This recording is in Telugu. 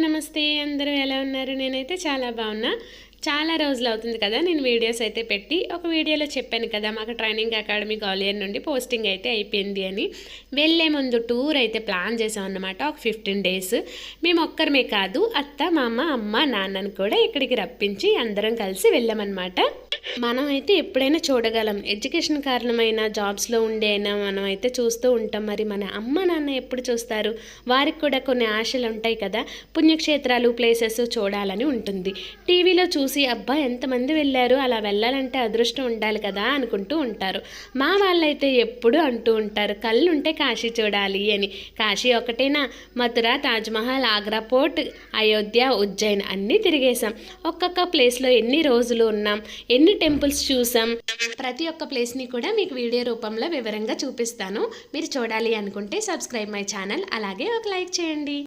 నమస్తే అందరూ ఎలా ఉన్నారు? నేనైతే చాలా బాగున్నా. చాలా రోజులు అవుతుంది కదా నేను వీడియోస్ అయితే పెట్టి. ఒక వీడియోలో చెప్పాను కదా మాకు ట్రైనింగ్ అకాడమీ గ్వాలియర్ నుండి పోస్టింగ్ అయితే అయిపోయింది అని. వెళ్ళే ముందు టూర్ అయితే ప్లాన్ చేసాం అన్నమాట. ఒక 15 డేస్ మేము ఒక్కరమే కాదు, అత్త మామ అమ్మ నాన్నను కూడా ఇక్కడికి రప్పించి అందరం కలిసి వెళ్ళామన్నమాట. మనం అయితే ఎప్పుడైనా చూడగలం, ఎడ్యుకేషన్ కారణమైన జాబ్స్లో ఉండే అయినా మనం అయితే చూస్తూ ఉంటాం. మరి మన అమ్మ నాన్న ఎప్పుడు చూస్తారు? వారికి కూడా కొన్ని ఆశలు ఉంటాయి కదా, పుణ్యక్షేత్రాలు ప్లేసెస్ చూడాలని ఉంటుంది. టీవీలో చూసి అబ్బా ఎంతమంది వెళ్ళారు, అలా వెళ్ళాలంటే అదృష్టం ఉండాలి కదా అనుకుంటూ ఉంటారు. మా వాళ్ళైతే ఎప్పుడు అంటూ ఉంటారు కళ్ళు ఉంటే కాశీ చూడాలి అని. కాశీ ఒకటేనా, మథుర, తాజ్మహల్, ఆగ్రా పోర్ట్, అయోధ్య, ఉజ్జయిన్ అన్నీ తిరిగేశాం. ఒక్కొక్క ప్లేస్లో ఎన్ని రోజులు ఉన్నాం, ఎన్ని టెంపుల్స్ చూసాం, ప్రతి ఒక్క ప్లేస్ని కూడా మీకు వీడియో రూపంలో వివరంగా చూపిస్తాను. మీరు చూడాలి అనుకుంటే సబ్స్క్రైబ్ మై ఛానల్, అలాగే ఒక లైక్ చేయండి.